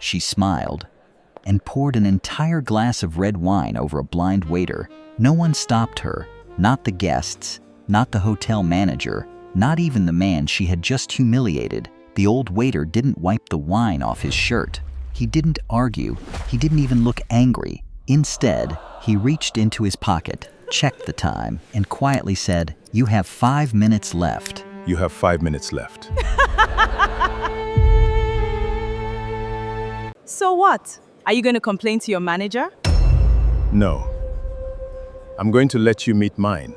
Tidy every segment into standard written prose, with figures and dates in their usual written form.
She smiled and poured an entire glass of red wine over a blind waiter. No one stopped her, not the guests, not the hotel manager, not even the man she had just humiliated. The old waiter didn't wipe the wine off his shirt. He didn't argue. He didn't even look angry. Instead, he reached into his pocket, checked the time, and quietly said, "You have 5 minutes left." You have 5 minutes left. So what? Are you going to complain to your manager? No. I'm going to let you meet mine.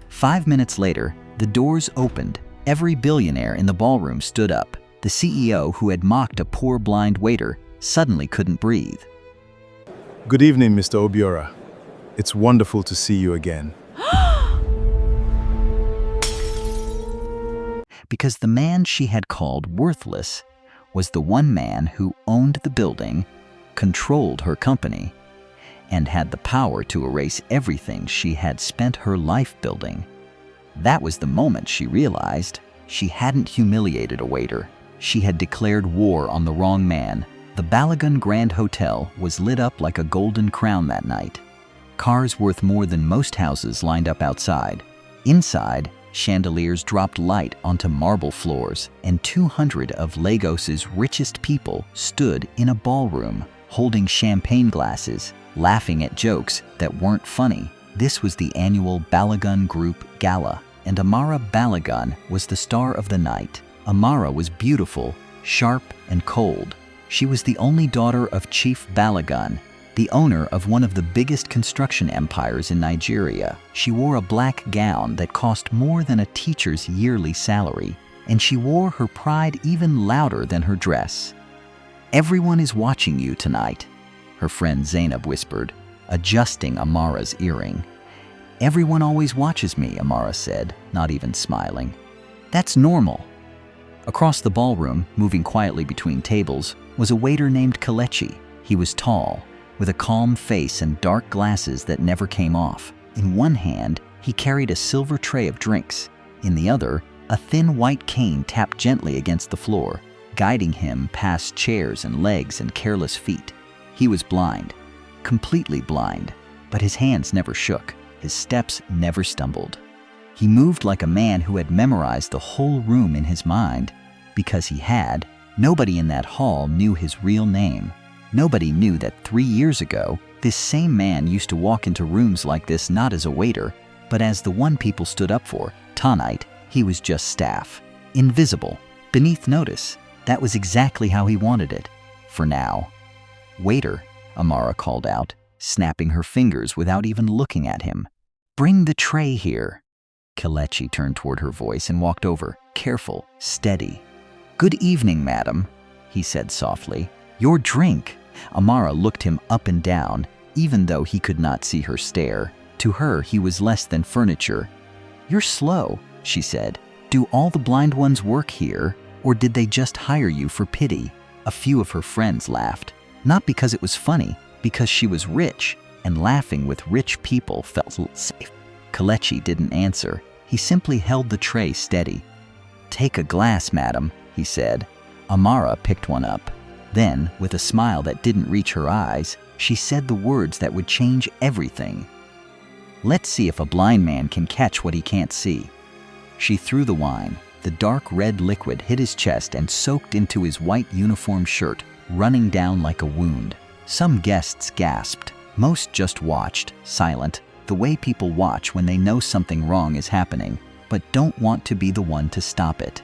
5 minutes later, the doors opened. Every billionaire in the ballroom stood up. The CEO, who had mocked a poor blind waiter, suddenly couldn't breathe. Good evening, Mr. Obiora. It's wonderful to see you again. Because the man she had called worthless was the one man who owned the building, controlled her company, and had the power to erase everything she had spent her life building. That was the moment she realized she hadn't humiliated a waiter. She had declared war on the wrong man. The Balagan Grand Hotel was lit up like a golden crown that night. Cars worth more than most houses lined up outside. Inside, chandeliers dropped light onto marble floors, and 200 of Lagos's richest people stood in a ballroom, holding champagne glasses, laughing at jokes that weren't funny. This was the annual Balagan Group Gala, and Amara Balagan was the star of the night. Amara was beautiful, sharp, and cold. She was the only daughter of Chief Balagan, the owner of one of the biggest construction empires in Nigeria. She wore a black gown that cost more than a teacher's yearly salary, and she wore her pride even louder than her dress. "Everyone is watching you tonight," her friend Zainab whispered, adjusting Amara's earring. "Everyone always watches me," Amara said, not even smiling. "That's normal." Across the ballroom, moving quietly between tables, was a waiter named Kelechi. He was tall, with a calm face and dark glasses that never came off. In one hand, he carried a silver tray of drinks. In the other, a thin white cane tapped gently against the floor, guiding him past chairs and legs and careless feet. He was blind, completely blind, but his hands never shook. His steps never stumbled. He moved like a man who had memorized the whole room in his mind. Because he had, nobody in that hall knew his real name. Nobody knew that 3 years ago, this same man used to walk into rooms like this not as a waiter, but as the one people stood up for. Tonight, he was just staff. Invisible, beneath notice. That was exactly how he wanted it. For now. "Waiter," Amara called out, snapping her fingers without even looking at him. "Bring the tray here." Kelechi turned toward her voice and walked over, careful, steady. "Good evening, madam," he said softly. "Your drink." Amara looked him up and down, even though he could not see her stare. To her, he was less than furniture. "You're slow," she said. "Do all the blind ones work here, or did they just hire you for pity?" A few of her friends laughed, not because it was funny, because she was rich, and laughing with rich people felt safe. Kelechi didn't answer. He simply held the tray steady. "Take a glass, madam," he said. Amara picked one up. Then, with a smile that didn't reach her eyes, she said the words that would change everything. "Let's see if a blind man can catch what he can't see." She threw the wine. The dark red liquid hit his chest and soaked into his white uniform shirt, running down like a wound. Some guests gasped. Most just watched, silent, the way people watch when they know something wrong is happening, but don't want to be the one to stop it.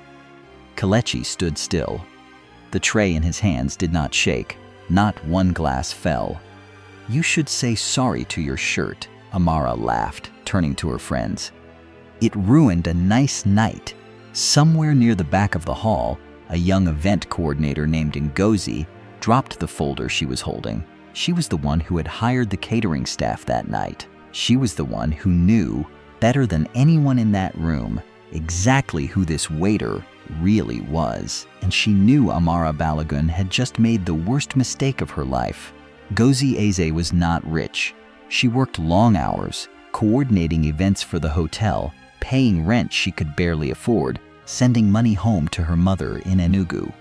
Kelechi stood still. The tray in his hands did not shake. Not one glass fell. "You should say sorry to your shirt," Amara laughed, turning to her friends. "It ruined a nice night." Somewhere near the back of the hall, a young event coordinator named Ngozi dropped the folder she was holding. She was the one who had hired the catering staff that night. She was the one who knew, better than anyone in that room, exactly who this waiter really was. And she knew Amara Balagun had just made the worst mistake of her life. Ngozi Eze was not rich. She worked long hours, coordinating events for the hotel, paying rent she could barely afford, sending money home to her mother in Enugu.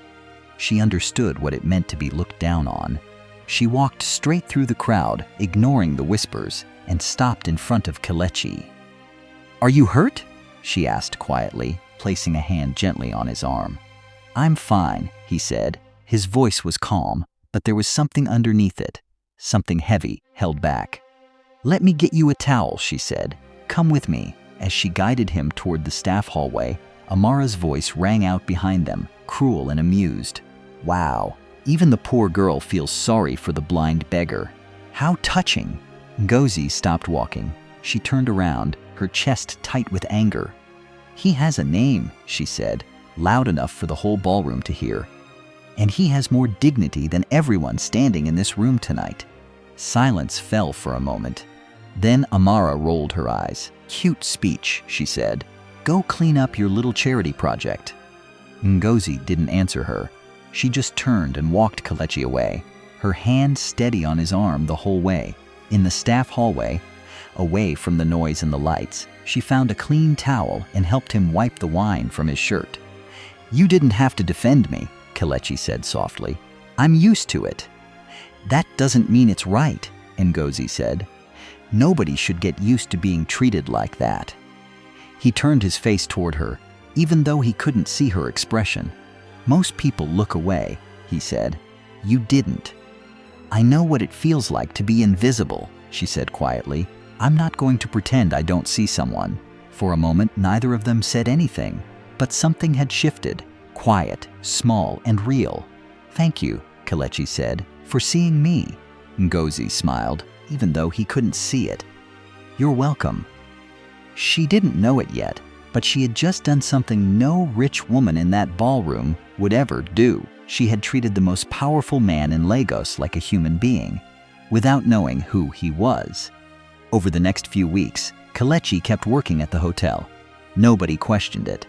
She understood what it meant to be looked down on. She walked straight through the crowd, ignoring the whispers, and stopped in front of Kelechi. "Are you hurt?" she asked quietly, placing a hand gently on his arm. "I'm fine," he said. His voice was calm, but there was something underneath it, something heavy, held back. "Let me get you a towel," she said. "Come with me." As she guided him toward the staff hallway, Amara's voice rang out behind them, cruel and amused. "Wow, even the poor girl feels sorry for the blind beggar. How touching!" Ngozi stopped walking. She turned around, her chest tight with anger. "He has a name," she said, loud enough for the whole ballroom to hear. "And he has more dignity than everyone standing in this room tonight." Silence fell for a moment. Then Amara rolled her eyes. "Cute speech," she said. "Go clean up your little charity project." Ngozi didn't answer her. She just turned and walked Kelechi away, her hand steady on his arm the whole way. In the staff hallway, away from the noise and the lights, she found a clean towel and helped him wipe the wine from his shirt. "You didn't have to defend me," Kelechi said softly. "I'm used to it." "That doesn't mean it's right," Ngozi said. "Nobody should get used to being treated like that." He turned his face toward her, even though he couldn't see her expression. "Most people look away," he said. "You didn't." "I know what it feels like to be invisible," she said quietly. "I'm not going to pretend I don't see someone." For a moment, neither of them said anything, but something had shifted, quiet, small, and real. "Thank you," Kelechi said, "for seeing me." Ngozi smiled, even though he couldn't see it. "You're welcome." She didn't know it yet, but she had just done something no rich woman in that ballroom would ever do. She had treated the most powerful man in Lagos like a human being, without knowing who he was. Over the next few weeks, Kelechi kept working at the hotel. Nobody questioned it.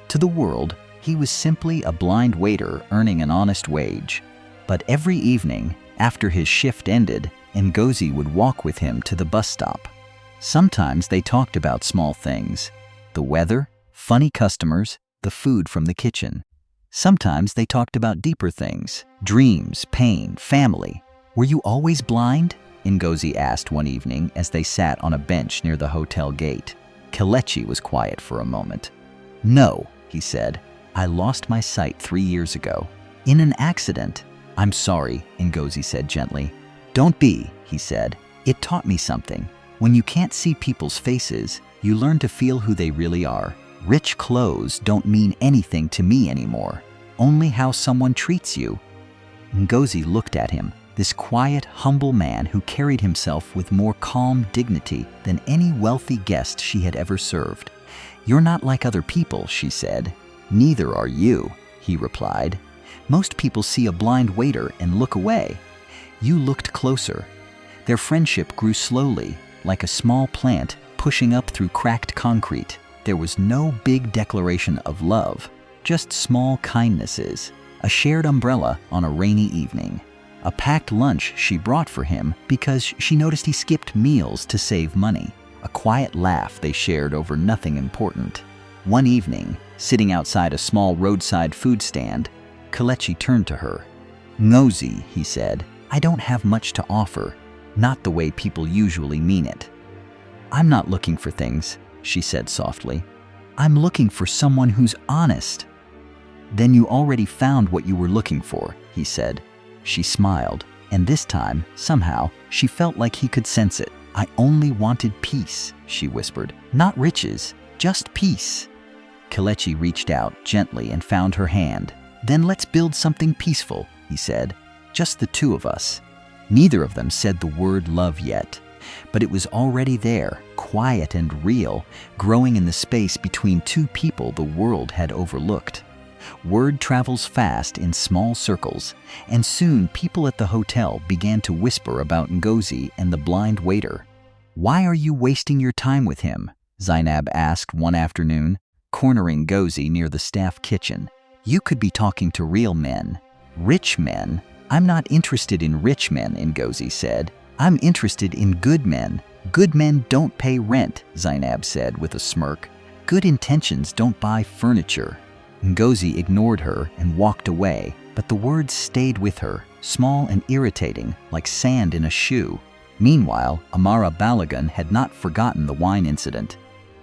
To the world, he was simply a blind waiter earning an honest wage. But every evening, after his shift ended, Ngozi would walk with him to the bus stop. Sometimes they talked about small things: the weather, funny customers, the food from the kitchen. Sometimes they talked about deeper things: dreams, pain, family. "Were you always blind?" Ngozi asked one evening as they sat on a bench near the hotel gate. Kelechi was quiet for a moment. "No," he said. "I lost my sight 3 years ago. In an accident." "I'm sorry," Ngozi said gently. "Don't be," he said. "It taught me something. When you can't see people's faces, you learn to feel who they really are. Rich clothes don't mean anything to me anymore. Only how someone treats you." Ngozi looked at him, this quiet, humble man who carried himself with more calm dignity than any wealthy guest she had ever served. "You're not like other people," she said. "Neither are you," he replied. "Most people see a blind waiter and look away. You looked closer." Their friendship grew slowly, like a small plant pushing up through cracked concrete. There was no big declaration of love, just small kindnesses. A shared umbrella on a rainy evening. A packed lunch she brought for him because she noticed he skipped meals to save money. A quiet laugh they shared over nothing important. One evening, sitting outside a small roadside food stand, Kelechi turned to her. "Ngozi," he said, "I don't have much to offer. Not the way people usually mean it." "I'm not looking for things," she said softly. "I'm looking for someone who's honest." "Then you already found what you were looking for," he said. She smiled, and this time, somehow, she felt like he could sense it. "I only wanted peace," she whispered. "Not riches, just peace." Kelechi reached out gently and found her hand. "Then let's build something peaceful," he said. "Just the two of us." Neither of them said the word love yet, but it was already there, quiet and real, growing in the space between two people the world had overlooked. Word travels fast in small circles, and soon people at the hotel began to whisper about Ngozi and the blind waiter. "Why are you wasting your time with him?" Zainab asked one afternoon, cornering Ngozi near the staff kitchen. "You could be talking to real men, rich men." "I'm not interested in rich men," Ngozi said. "I'm interested in good men." "Good men don't pay rent," Zainab said with a smirk. Good intentions don't buy furniture. Ngozi ignored her and walked away, but the words stayed with her, small and irritating, like sand in a shoe. Meanwhile, Amara Balagan had not forgotten the wine incident.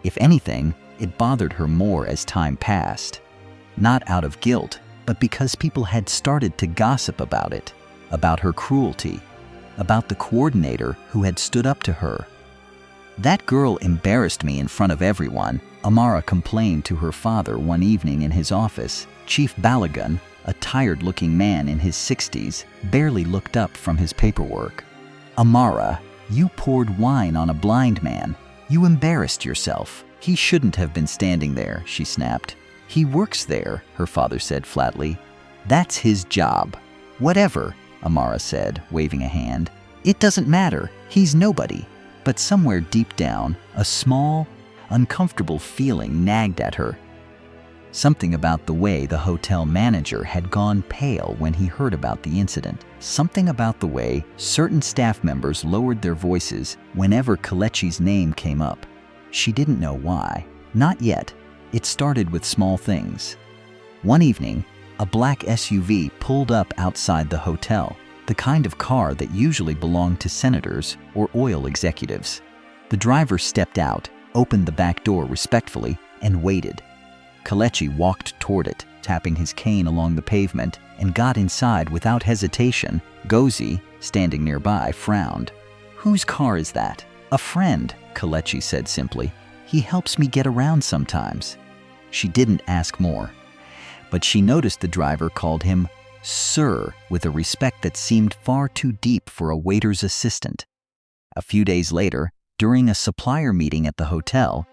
If anything, it bothered her more as time passed. Not out of guilt, but because people had started to gossip about it, about her cruelty, about the coordinator who had stood up to her. "That girl embarrassed me in front of everyone," Amara complained to her father one evening in his office. Chief Balagan, a tired-looking man in his 60s, barely looked up from his paperwork. "Amara, you poured wine on a blind man. You embarrassed yourself. He shouldn't have been standing there," she snapped. "He works there," her father said flatly. "That's his job." "Whatever," Amara said, waving a hand. "It doesn't matter. He's nobody." But somewhere deep down, a small, uncomfortable feeling nagged at her. Something about the way the hotel manager had gone pale when he heard about the incident. Something about the way certain staff members lowered their voices whenever Kelechi's name came up. She didn't know why. Not yet. It started with small things. One evening, a black SUV pulled up outside the hotel, the kind of car that usually belonged to senators or oil executives. The driver stepped out, opened the back door respectfully, and waited. Kelechi walked toward it, tapping his cane along the pavement, and got inside without hesitation. Ngozi, standing nearby, frowned. "Whose car is that?" "A friend," Kelechi said simply. "He helps me get around sometimes." She didn't ask more, but she noticed the driver called him Sir with a respect that seemed far too deep for a waiter's assistant. A few days later, during a supplier meeting at the hotel,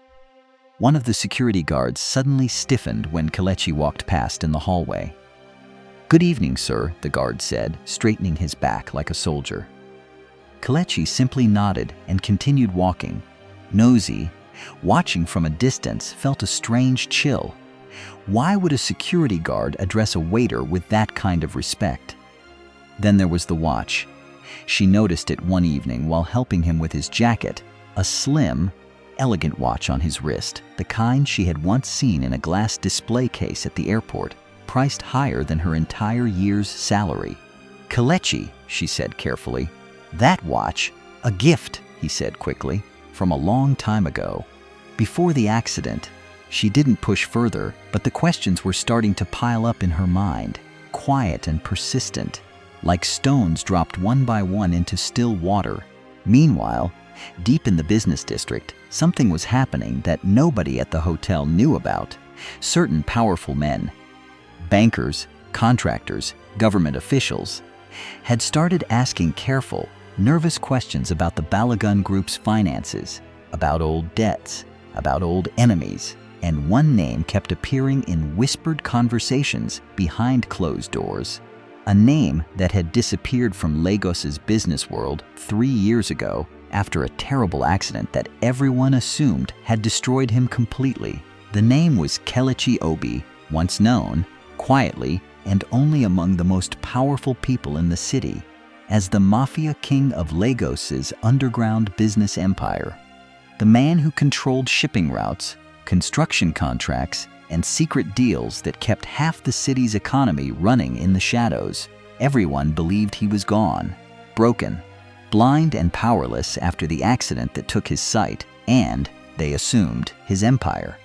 one of the security guards suddenly stiffened when Kelechi walked past in the hallway. "Good evening, sir," the guard said, straightening his back like a soldier. Kelechi simply nodded and continued walking. Nosy, watching from a distance, felt a strange chill. Why would a security guard address a waiter with that kind of respect? Then there was the watch. She noticed it one evening while helping him with his jacket, a slim, elegant watch on his wrist, the kind she had once seen in a glass display case at the airport, priced higher than her entire year's salary. "Kelechi," she said carefully. "That watch, a gift," he said quickly, "from a long time ago." Before the accident, she didn't push further, but the questions were starting to pile up in her mind, quiet and persistent, like stones dropped one by one into still water. Meanwhile, deep in the business district, something was happening that nobody at the hotel knew about. Certain powerful men, bankers, contractors, government officials, had started asking careful, nervous questions about the Balagan Group's finances, about old debts, about old enemies, and one name kept appearing in whispered conversations behind closed doors. A name that had disappeared from Lagos's business world 3 years ago after a terrible accident that everyone assumed had destroyed him completely. The name was Kelechi Obi, once known, quietly and only among the most powerful people in the city, as the mafia king of Lagos's underground business empire. The man who controlled shipping routes, construction contracts, and secret deals that kept half the city's economy running in the shadows. Everyone believed he was gone, broken, blind and powerless after the accident that took his sight, and, they assumed, his empire.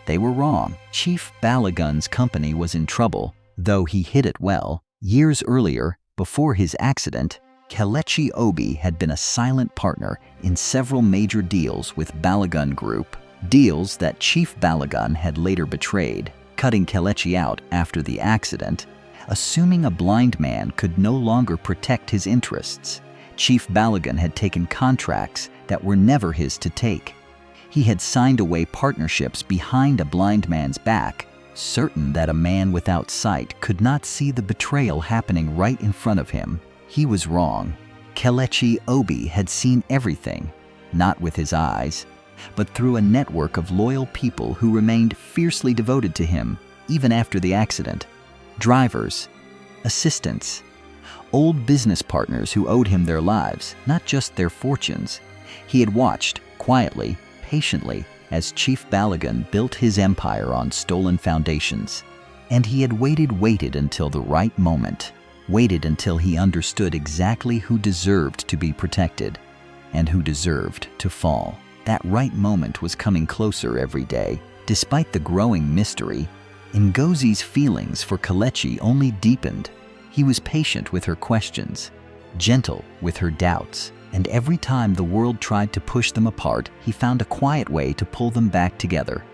They were wrong. Chief Balagan's company was in trouble, though he hid it well. Years earlier, before his accident, Kelechi Obi had been a silent partner in several major deals with Balagan Group, deals that Chief Balagan had later betrayed, cutting Kelechi out after the accident, assuming a blind man could no longer protect his interests. Chief Balagan had taken contracts that were never his to take. He had signed away partnerships behind a blind man's back, certain that a man without sight could not see the betrayal happening right in front of him. He was wrong. Kelechi Obi had seen everything, not with his eyes, but through a network of loyal people who remained fiercely devoted to him even after the accident. Drivers, assistants, old business partners who owed him their lives, not just their fortunes. He had watched, quietly, patiently, as Chief Balagan built his empire on stolen foundations. And he had waited until the right moment, waited until he understood exactly who deserved to be protected and who deserved to fall. That right moment was coming closer every day. Despite the growing mystery, Ngozi's feelings for Kelechi only deepened. He was patient with her questions, gentle with her doubts, and every time the world tried to push them apart, he found a quiet way to pull them back together.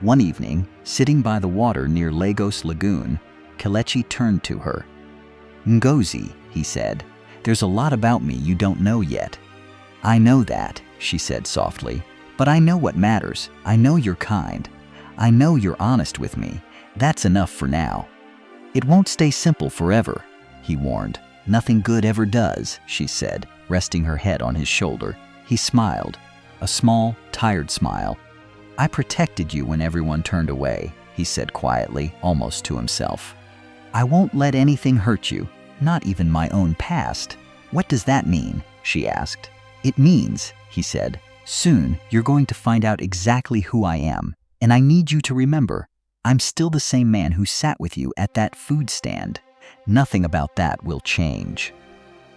One evening, sitting by the water near Lagos Lagoon, Kelechi turned to her. "Ngozi," he said, "there's a lot about me you don't know yet." "I know that," she said softly, "but I know what matters. I know you're kind. I know you're honest with me. That's enough for now." "It won't stay simple forever," he warned. "Nothing good ever does," she said, resting her head on his shoulder. He smiled, a small, tired smile. "I protected you when everyone turned away," he said quietly, almost to himself. "I won't let anything hurt you, not even my own past." "What does that mean?" she asked. "It means," he said, "soon you're going to find out exactly who I am. And I need you to remember, I'm still the same man who sat with you at that food stand. Nothing about that will change."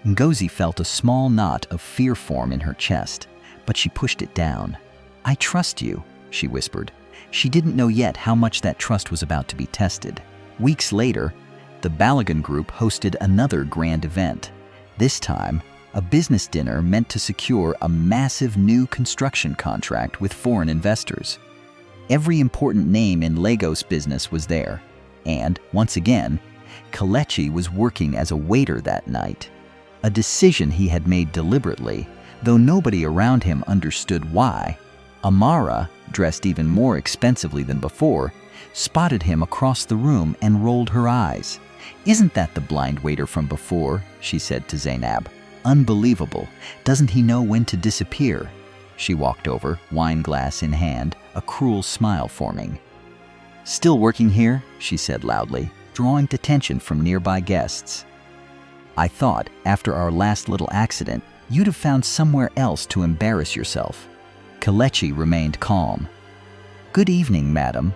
Ngozi felt a small knot of fear form in her chest, but she pushed it down. "I trust you," she whispered. She didn't know yet how much that trust was about to be tested. Weeks later, the Balagan Group hosted another grand event. This time, a business dinner meant to secure a massive new construction contract with foreign investors. Every important name in Lagos business was there, and, once again, Kelechi was working as a waiter that night. A decision he had made deliberately, though nobody around him understood why. Amara, dressed even more expensively than before, spotted him across the room and rolled her eyes. "Isn't that the blind waiter from before?" she said to Zainab. "Unbelievable. Doesn't he know when to disappear?" She walked over, wine glass in hand, a cruel smile forming. "Still working here?" she said loudly, drawing attention from nearby guests. "I thought, after our last little accident, you'd have found somewhere else to embarrass yourself." Kelechi remained calm. "Good evening, madam."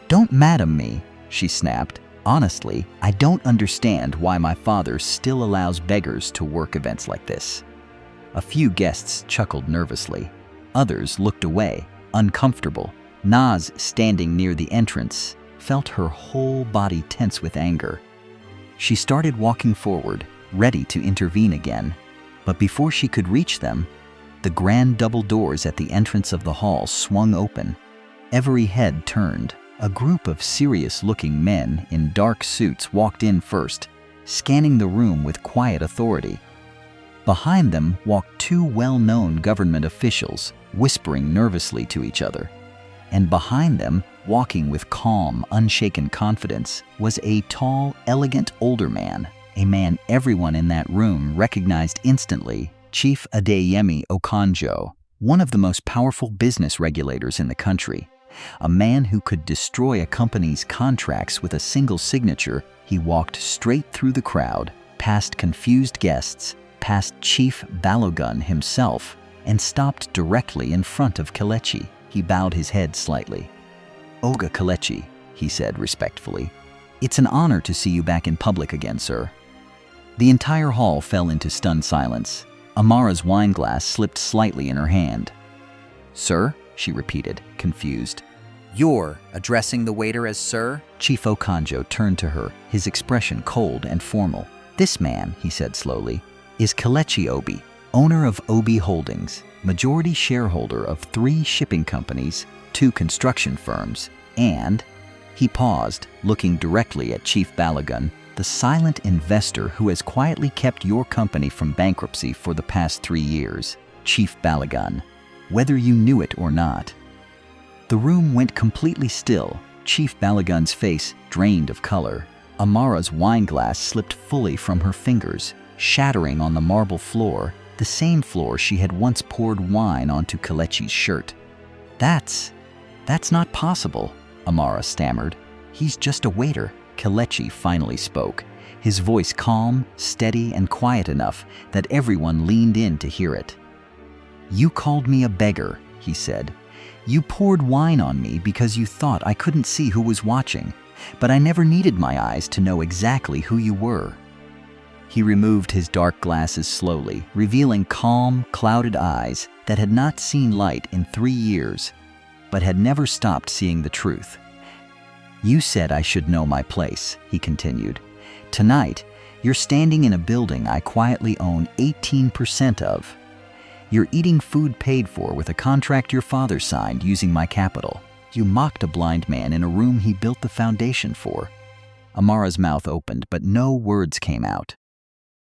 "Don't madam me," she snapped. "Honestly, I don't understand why my father still allows beggars to work events like this." A few guests chuckled nervously. Others looked away, uncomfortable. Naz, standing near the entrance, felt her whole body tense with anger. She started walking forward, ready to intervene again. But before she could reach them, the grand double doors at the entrance of the hall swung open. Every head turned. A group of serious-looking men in dark suits walked in first, scanning the room with quiet authority. Behind them walked two well-known government officials, whispering nervously to each other. And behind them, walking with calm, unshaken confidence, was a tall, elegant older man, a man everyone in that room recognized instantly, Chief Adeyemi Okonjo, one of the most powerful business regulators in the country. A man who could destroy a company's contracts with a single signature. He walked straight through the crowd, past confused guests, past Chief Balagan himself, and stopped directly in front of Kelechi. He bowed his head slightly. "Oga Kelechi," he said respectfully, "it's an honor to see you back in public again, sir." The entire hall fell into stunned silence. Amara's wine glass slipped slightly in her hand. "Sir?" she repeated, confused. "You're addressing the waiter as sir?" Chief Okonjo turned to her, his expression cold and formal. "This man," he said slowly, "is Kelechi Obi, owner of Obi Holdings, majority shareholder of 3 shipping companies, 2 construction firms, and..." He paused, looking directly at Chief Balagan, "the silent investor who has quietly kept your company from bankruptcy for the past 3 years, Chief Balagan, whether you knew it or not." The room went completely still, Chief Balagan's face drained of color. Amara's wine glass slipped fully from her fingers, shattering on the marble floor, the same floor she had once poured wine onto Kelechi's shirt. That's not possible," Amara stammered. "He's just a waiter." Kelechi finally spoke, his voice calm, steady, and quiet enough that everyone leaned in to hear it. "You called me a beggar," he said, You poured wine on me because you thought I couldn't see who was watching, but I never needed my eyes to know exactly who you were." He removed his dark glasses slowly, revealing calm, clouded eyes that had not seen light in 3 years, but had never stopped seeing the truth. "You said I should know my place," he continued. "Tonight, you're standing in a building I quietly own 18% of. You're eating food paid for with a contract your father signed using my capital. You mocked a blind man in a room he built the foundation for." Amara's mouth opened, but no words came out.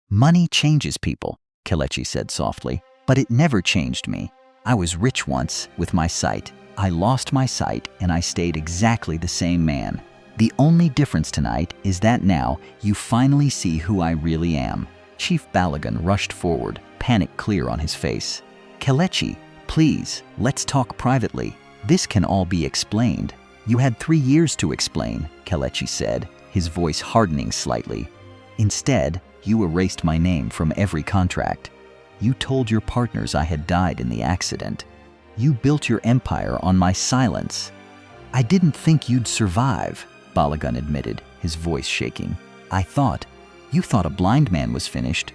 "Money changes people," Kelechi said softly, "but it never changed me. I was rich once with my sight. I lost my sight and I stayed exactly the same man. The only difference tonight is that now you finally see who I really am." Chief Balagan rushed forward, panic clear on his face. "Kelechi, please, let's talk privately. This can all be explained." "You had 3 years to explain," Kelechi said, his voice hardening slightly. "Instead, you erased my name from every contract. You told your partners I had died in the accident. You built your empire on my silence." "I didn't think you'd survive," Balagan admitted, his voice shaking. You thought a blind man was finished."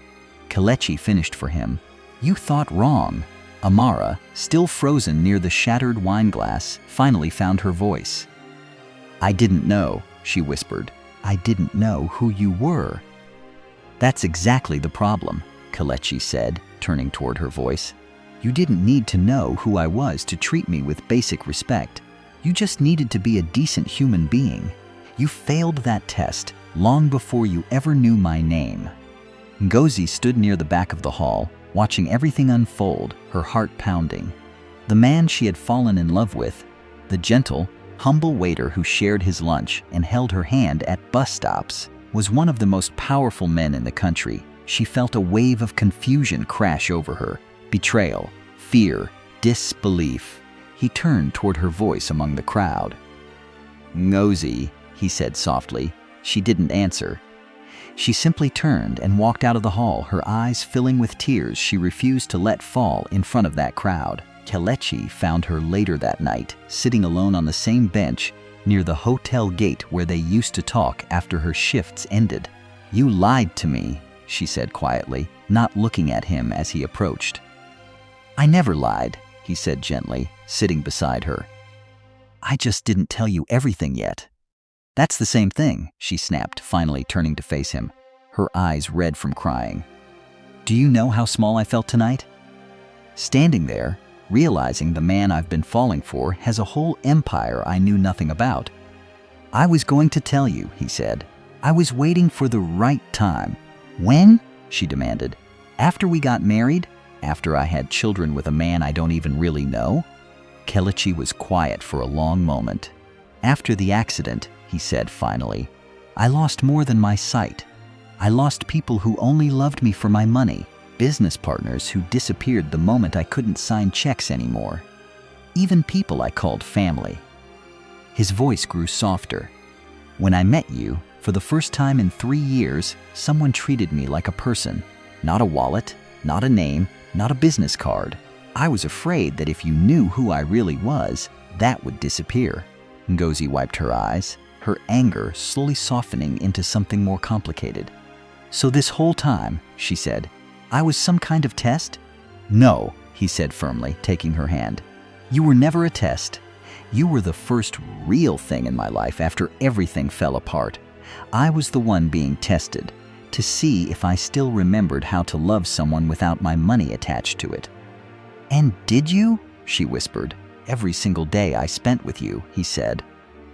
Kelechi finished for him. "You thought wrong." Amara, still frozen near the shattered wine glass, finally found her voice. "I didn't know," she whispered. "I didn't know who you were." "That's exactly the problem," Kelechi said, turning toward her voice. "You didn't need to know who I was to treat me with basic respect. You just needed to be a decent human being. You failed that test long before you ever knew my name." Ngozi stood near the back of the hall, watching everything unfold, her heart pounding. The man she had fallen in love with, the gentle, humble waiter who shared his lunch and held her hand at bus stops, was one of the most powerful men in the country. She felt a wave of confusion crash over her. Betrayal, fear, disbelief. He turned toward her voice among the crowd. "Ngozi," he said softly. She didn't answer. She simply turned and walked out of the hall, her eyes filling with tears she refused to let fall in front of that crowd. Kelechi found her later that night, sitting alone on the same bench near the hotel gate where they used to talk after her shifts ended. "You lied to me," she said quietly, not looking at him as he approached. "I never lied," he said gently, sitting beside her. "I just didn't tell you everything yet." "That's the same thing," she snapped, finally turning to face him, her eyes red from crying. "Do you know how small I felt tonight? Standing there, realizing the man I've been falling for has a whole empire I knew nothing about." "I was going to tell you," he said. "I was waiting for the right time." "When?" she demanded. "After we got married? After I had children with a man I don't even really know?" Kelechi was quiet for a long moment. "After the accident," he said finally, "I lost more than my sight. I lost people who only loved me for my money, business partners who disappeared the moment I couldn't sign checks anymore, even people I called family." His voice grew softer. "When I met you, for the first time in 3 years, someone treated me like a person, not a wallet, not a name, not a business card. I was afraid that if you knew who I really was, that would disappear." Ngozi wiped her eyes, her anger slowly softening into something more complicated. "So this whole time," she said, "I was some kind of test?" "No," he said firmly, taking her hand. "You were never a test. You were the first real thing in my life after everything fell apart. I was the one being tested, to see if I still remembered how to love someone without my money attached to it." "And did you?" she whispered. "Every single day I spent with you," he said.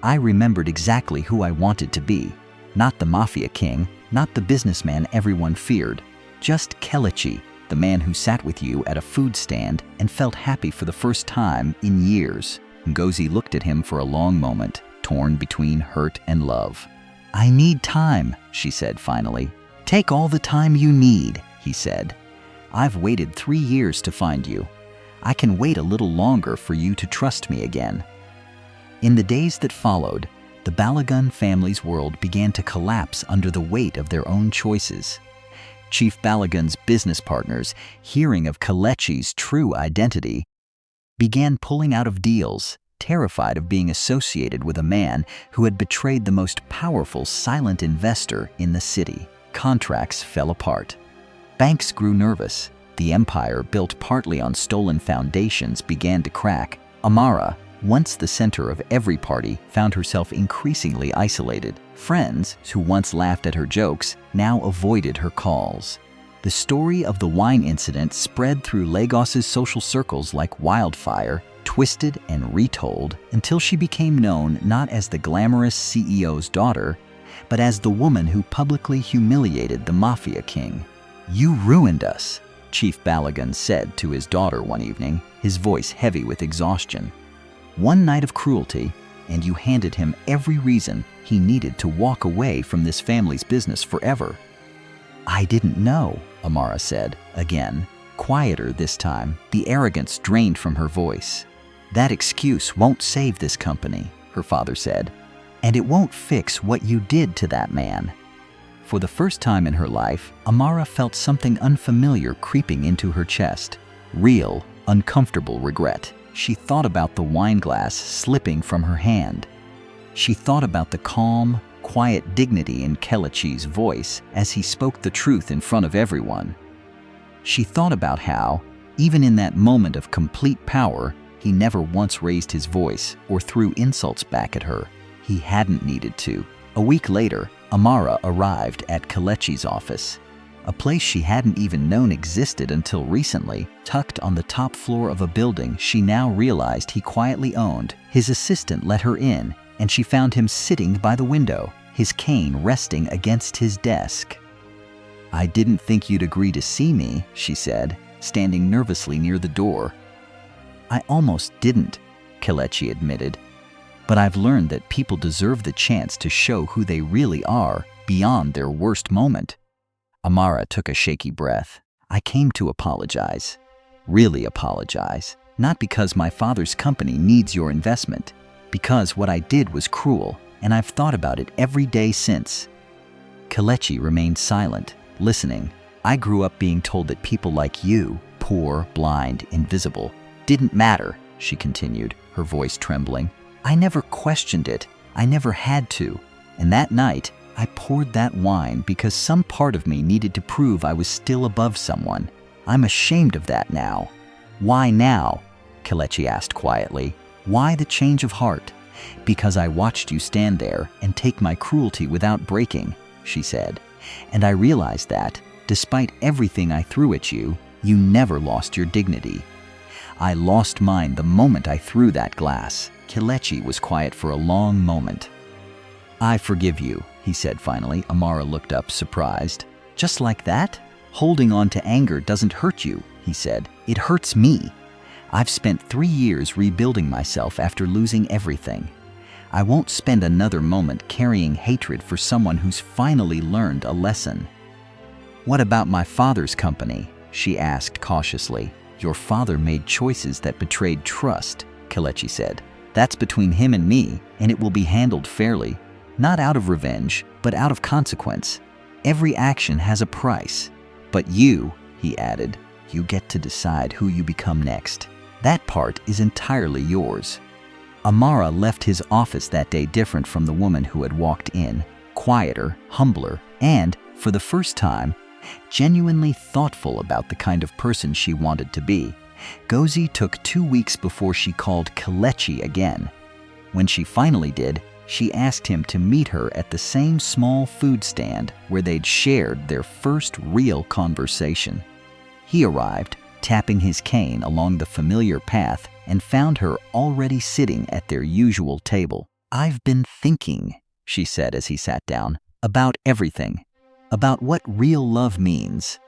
"I remembered exactly who I wanted to be. Not the mafia king, not the businessman everyone feared. Just Kelechi, the man who sat with you at a food stand and felt happy for the first time in years." Ngozi looked at him for a long moment, torn between hurt and love. "I need time," she said finally. "Take all the time you need," he said. "I've waited 3 years to find you. I can wait a little longer for you to trust me again." In the days that followed, the Balagan family's world began to collapse under the weight of their own choices. Chief Balagan's business partners, hearing of Kelechi's true identity, began pulling out of deals, terrified of being associated with a man who had betrayed the most powerful silent investor in the city. Contracts fell apart. Banks grew nervous. The empire, built partly on stolen foundations, began to crack. Amara, once the center of every party, found herself increasingly isolated. Friends, who once laughed at her jokes, now avoided her calls. The story of the wine incident spread through Lagos's social circles like wildfire, twisted and retold until she became known not as the glamorous CEO's daughter, but as the woman who publicly humiliated the mafia king. "You ruined us," Chief Balagan said to his daughter one evening, his voice heavy with exhaustion. "One night of cruelty, and you handed him every reason he needed to walk away from this family's business forever." "I didn't know," Amara said, again, quieter this time, the arrogance drained from her voice. "That excuse won't save this company," her father said, "and it won't fix what you did to that man." For the first time in her life, Amara felt something unfamiliar creeping into her chest. Real, uncomfortable regret. She thought about the wine glass slipping from her hand. She thought about the calm, quiet dignity in Kelechi's voice as he spoke the truth in front of everyone. She thought about how, even in that moment of complete power, he never once raised his voice or threw insults back at her. He hadn't needed to. A week later, Amara arrived at Kelechi's office, a place she hadn't even known existed until recently, tucked on the top floor of a building she now realized he quietly owned. His assistant let her in, and she found him sitting by the window, his cane resting against his desk. "I didn't think you'd agree to see me," she said, standing nervously near the door. "I almost didn't," Kelechi admitted. "But I've learned that people deserve the chance to show who they really are beyond their worst moment." Amara took a shaky breath. "I came to apologize. Really apologize. Not because my father's company needs your investment, because what I did was cruel, and I've thought about it every day since." Kelechi remained silent, listening. "I grew up being told that people like you, poor, blind, invisible, didn't matter," she continued, her voice trembling. "I never questioned it. I never had to. And that night, I poured that wine because some part of me needed to prove I was still above someone. I'm ashamed of that now." "Why now?" Kelechi asked quietly. "Why the change of heart?" "Because I watched you stand there and take my cruelty without breaking," she said. "And I realized that, despite everything I threw at you, you never lost your dignity." "I lost mine the moment I threw that glass." Kelechi was quiet for a long moment. "I forgive you," he said finally. Amara looked up, surprised. "Just like that? Holding on to anger doesn't hurt you," he said. "It hurts me. I've spent 3 years rebuilding myself after losing everything. I won't spend another moment carrying hatred for someone who's finally learned a lesson." "What about my father's company?" she asked cautiously. "Your father made choices that betrayed trust," Kelechi said. "That's between him and me, and it will be handled fairly. Not out of revenge, but out of consequence. Every action has a price. But you," he added, "you get to decide who you become next. That part is entirely yours." Amara left his office that day different from the woman who had walked in, quieter, humbler, and, for the first time, genuinely thoughtful about the kind of person she wanted to be. Gozi took 2 weeks before she called Kelechi again. When she finally did, she asked him to meet her at the same small food stand where they'd shared their first real conversation. He arrived, tapping his cane along the familiar path, and found her already sitting at their usual table. "I've been thinking," she said as he sat down, "about everything, about what real love means."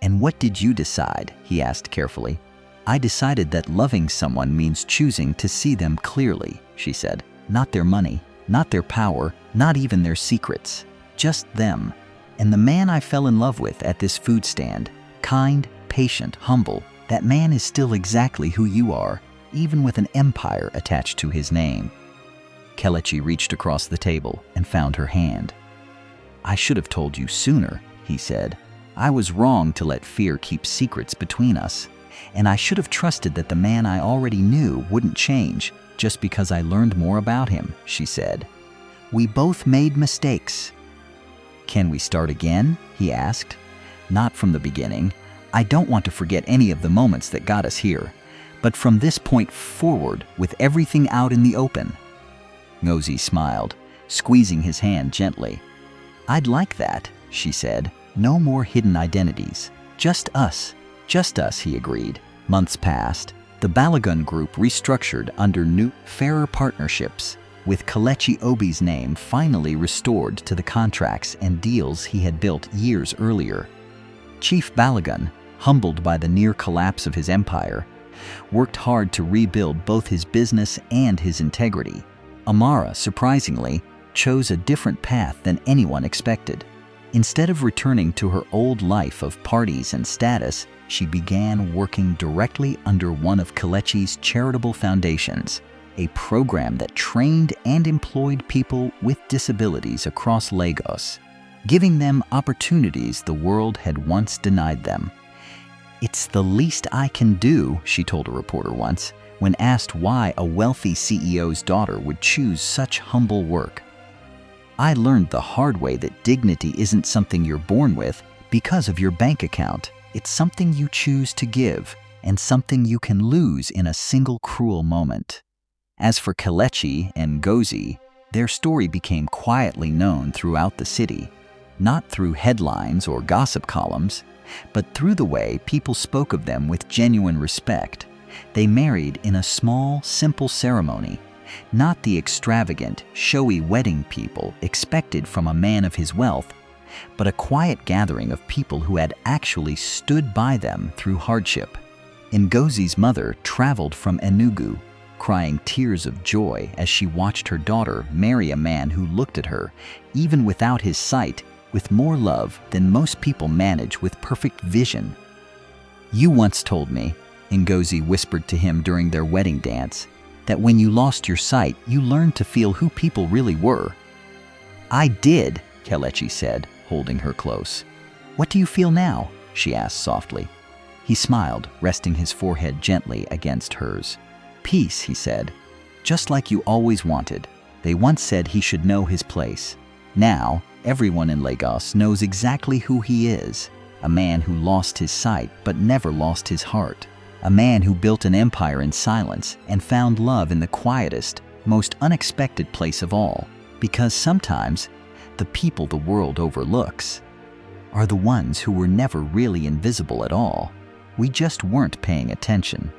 "And what did you decide?" he asked carefully. "I decided that loving someone means choosing to see them clearly," she said. "Not their money, not their power, not even their secrets. Just them. And the man I fell in love with at this food stand, kind, patient, humble, that man is still exactly who you are, even with an empire attached to his name." Kelechi reached across the table and found her hand. "I should have told you sooner," he said. "I was wrong to let fear keep secrets between us. And I should have trusted that the man I already knew wouldn't change just because I learned more about him, she said. We both made mistakes. Can we start again? He asked. Not from the beginning. I don't want to forget any of the moments that got us here, but from this point forward with everything out in the open. Ngozi smiled, squeezing his hand gently. I'd like that, she said. No more hidden identities. Just us, he agreed. Months passed. The Balogun Group restructured under new, fairer partnerships, with Kelechi Obi's name finally restored to the contracts and deals he had built years earlier. Chief Balogun, humbled by the near collapse of his empire, worked hard to rebuild both his business and his integrity. Amara, surprisingly, chose a different path than anyone expected. Instead of returning to her old life of parties and status, she began working directly under one of Kelechi's charitable foundations, a program that trained and employed people with disabilities across Lagos, giving them opportunities the world had once denied them. It's the least I can do, she told a reporter once, when asked why a wealthy CEO's daughter would choose such humble work. I learned the hard way that dignity isn't something you're born with because of your bank account. It's something you choose to give, and something you can lose in a single cruel moment. As for Kelechi and Ngozi, their story became quietly known throughout the city, not through headlines or gossip columns, but through the way people spoke of them with genuine respect. They married in a small, simple ceremony, not the extravagant, showy wedding people expected from a man of his wealth, but a quiet gathering of people who had actually stood by them through hardship. Ngozi's mother traveled from Enugu, crying tears of joy as she watched her daughter marry a man who looked at her, even without his sight, with more love than most people manage with perfect vision. You once told me, Ngozi whispered to him during their wedding dance, that when you lost your sight, you learned to feel who people really were. I did, Kelechi said, holding her close. What do you feel now? She asked softly. He smiled, resting his forehead gently against hers. Peace, he said, just like you always wanted. They once said he should know his place. Now, everyone in Lagos knows exactly who he is. A man who lost his sight but never lost his heart. A man who built an empire in silence and found love in the quietest, most unexpected place of all. Because sometimes, the people the world overlooks are the ones who were never really invisible at all. We just weren't paying attention.